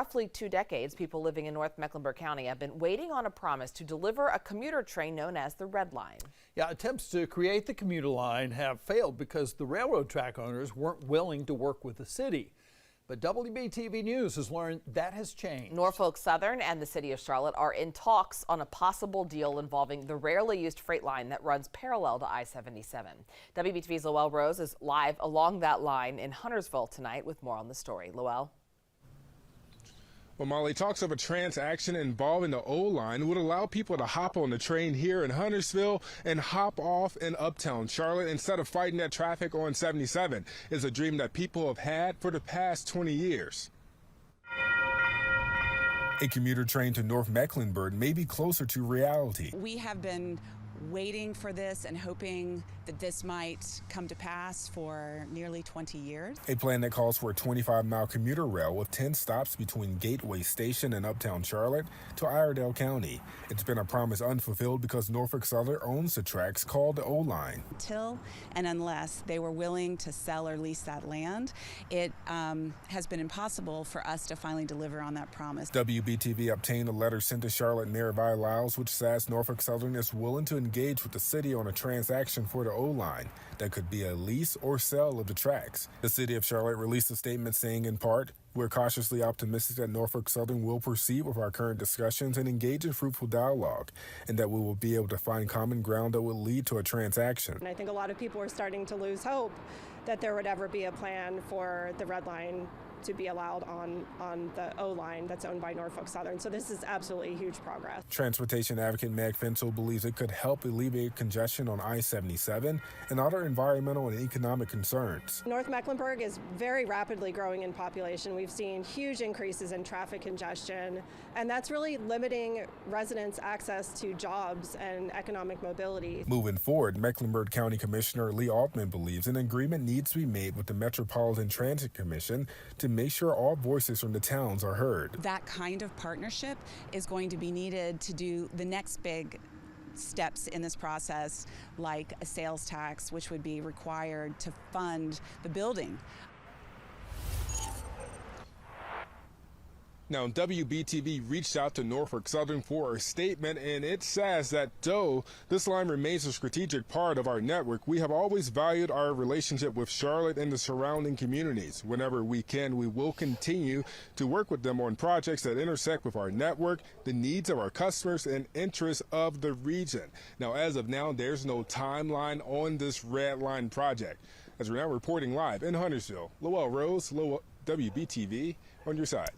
Roughly 2 decades, people living in North Mecklenburg County have been waiting on a promise to deliver a commuter train known as the Red Line. Yeah, attempts to create the commuter line have failed because the railroad track owners weren't willing to work with the city. But WBTV News has learned that has changed. Norfolk Southern and the city of Charlotte are in talks on a possible deal involving the rarely used freight line that runs parallel to I-77. WBTV's Lowell Rose is live along that line in Huntersville tonight with more on the story. Lowell? Well, Molly, talks of a transaction involving the old line would allow people to hop on the train here in Huntersville and hop off in uptown Charlotte instead of fighting that traffic on 77. It's a dream that people have had for the past 20 years. A commuter train to North Mecklenburg may be closer to reality. We have been waiting for this and hoping that this might come to pass for nearly 20 years. A plan that calls for a 25-mile commuter rail with 10 stops between Gateway Station and uptown Charlotte to Iredell County. It's been a promise unfulfilled because Norfolk Southern owns the tracks called the O-Line. Until and unless they were willing to sell or lease that land, it has been impossible for us to finally deliver on that promise. WBTV obtained a letter sent to Charlotte Mayor Vi Lyles, which says Norfolk Southern is willing to engage with the city on a transaction for the O-Line that could be a lease or sale of the tracks. The city of Charlotte released a statement saying, in part, "We're cautiously optimistic that Norfolk Southern will proceed with our current discussions and engage in fruitful dialogue, and that we will be able to find common ground that will lead to a transaction." And I think a lot of people are starting to lose hope that there would ever be a plan for the Red Line to be allowed on the O-Line that's owned by Norfolk Southern. So this is absolutely huge progress. Transportation advocate Meg Fensel believes it could help alleviate congestion on I-77 and other environmental and economic concerns. North Mecklenburg is very rapidly growing in population. We've seen huge increases in traffic congestion, and that's really limiting residents' access to jobs and economic mobility. Moving forward, Mecklenburg County Commissioner Lee Altman believes an agreement needs to be made with the Metropolitan Transit Commission to make sure all voices from the towns are heard. That kind of partnership is going to be needed to do the next big steps in this process, like a sales tax, which would be required to fund the building. Now, WBTV reached out to Norfolk Southern for a statement, and it says that though this line remains a strategic part of our network, we have always valued our relationship with Charlotte and the surrounding communities. Whenever we can, we will continue to work with them on projects that intersect with our network, the needs of our customers, and interests of the region. Now, as of now, there's no timeline on this Red Line project. As we're now reporting live in Huntersville, Lowell Rose, WBTV on your side.